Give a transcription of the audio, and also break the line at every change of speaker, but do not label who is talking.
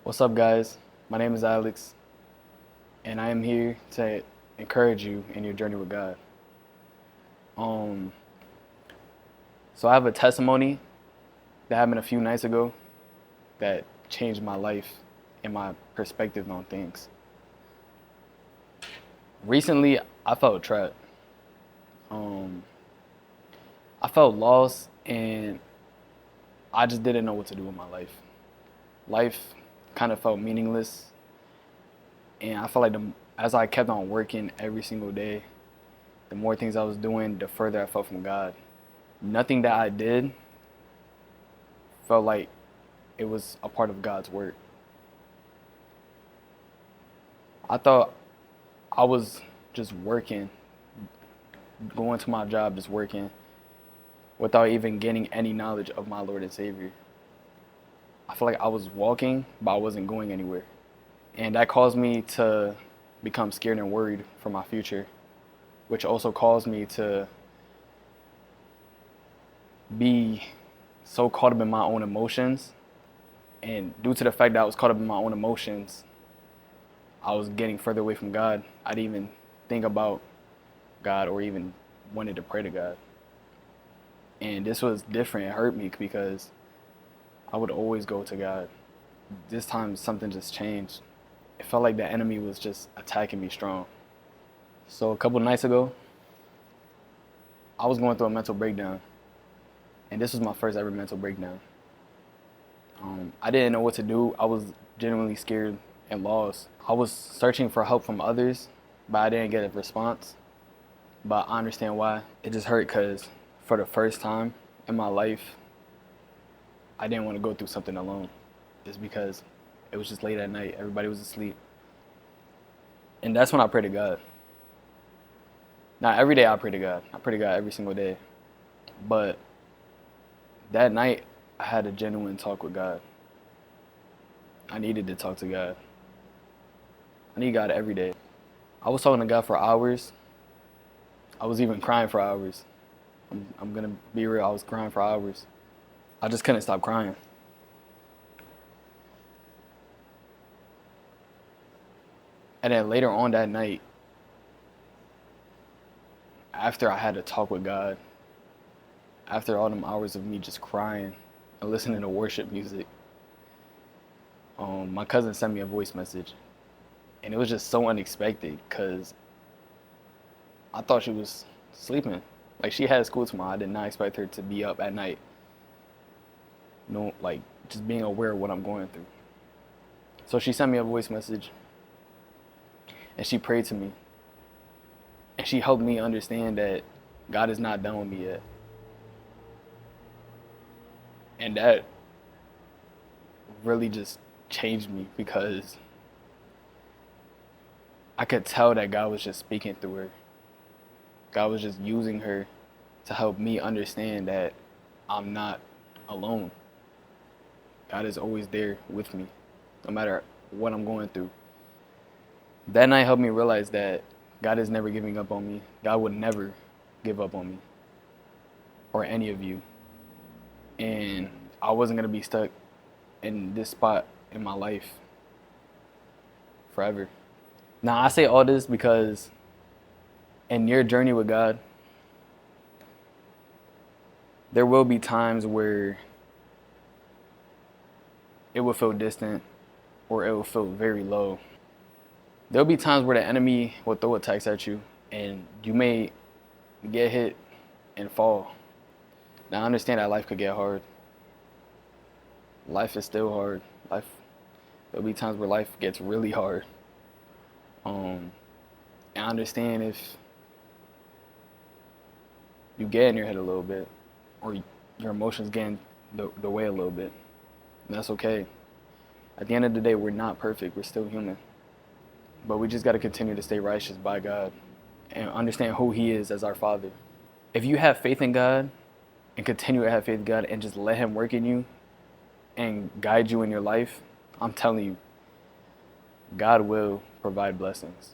What's up, guys? My name is Alex, and I am here to encourage you in your journey with God. Um, so I have a testimony that happened a few nights ago that changed my life and my perspective on things. Recently, I felt trapped. Um, I felt lost, and I just didn't know what to do with my life. Life kind of felt meaningless, and I felt like as I kept on working every single day, the more things I was doing, the further I felt from God. Nothing that I did felt like it was a part of God's work. I thought I was just working, going to my job, just working, without even gaining any knowledge of my Lord and Savior. I felt like I was walking, but I wasn't going anywhere. And that caused me to become scared and worried for my future, which also caused me to be so caught up in my own emotions. And due to the fact that I was caught up in my own emotions, I was getting further away from God. I didn't even think about God or even wanted to pray to God. And this was different. It hurt me because I would always go to God. This time something just changed. It felt like the enemy was just attacking me strong. So a couple nights ago, I was going through a mental breakdown. And this was my first ever mental breakdown. I didn't know what to do. I was genuinely scared and lost. I was searching for help from others, but I didn't get a response. But I understand why. It just hurt because for the first time in my life, I didn't want to go through something alone. Just because it was just late at night. Everybody was asleep. And that's when I pray to God. Now, every day I pray to God. I pray to God every single day. But that night, I had a genuine talk with God. I needed to talk to God. I need God every day. I was talking to God for hours. I was even crying for hours. I'm going to be real. I was crying for hours. I just couldn't stop crying. And then later on that night, after I had a talk with God, after all them hours of me just crying and listening to worship music, my cousin sent me a voice message. And it was just so unexpected because I thought she was sleeping. Like, she had school tomorrow. I did not expect her to be up at night. No, like, just being aware of what I'm going through. So she sent me a voice message and she prayed to me. And she helped me understand that God is not done with me yet. And that really just changed me because I could tell that God was just speaking through her. God was just using her to help me understand that I'm not alone. God is always there with me, no matter what I'm going through. That night helped me realize that God is never giving up on me. God would never give up on me or any of you. And I wasn't going to be stuck in this spot in my life forever. Now, I say all this because in your journey with God, there will be times where it will feel distant or it will feel very low. There'll be times where the enemy will throw attacks at you and you may get hit and fall. Now, I understand that life could get hard. Life is still hard. There'll be times where life gets really hard. And I understand if you get in your head a little bit or your emotions get in the way a little bit. And that's okay. At the end of the day, we're not perfect. We're still human. But we just got to continue to stay righteous by God and understand who He is as our Father. If you have faith in God and continue to have faith in God and just let Him work in you and guide you in your life, I'm telling you, God will provide blessings.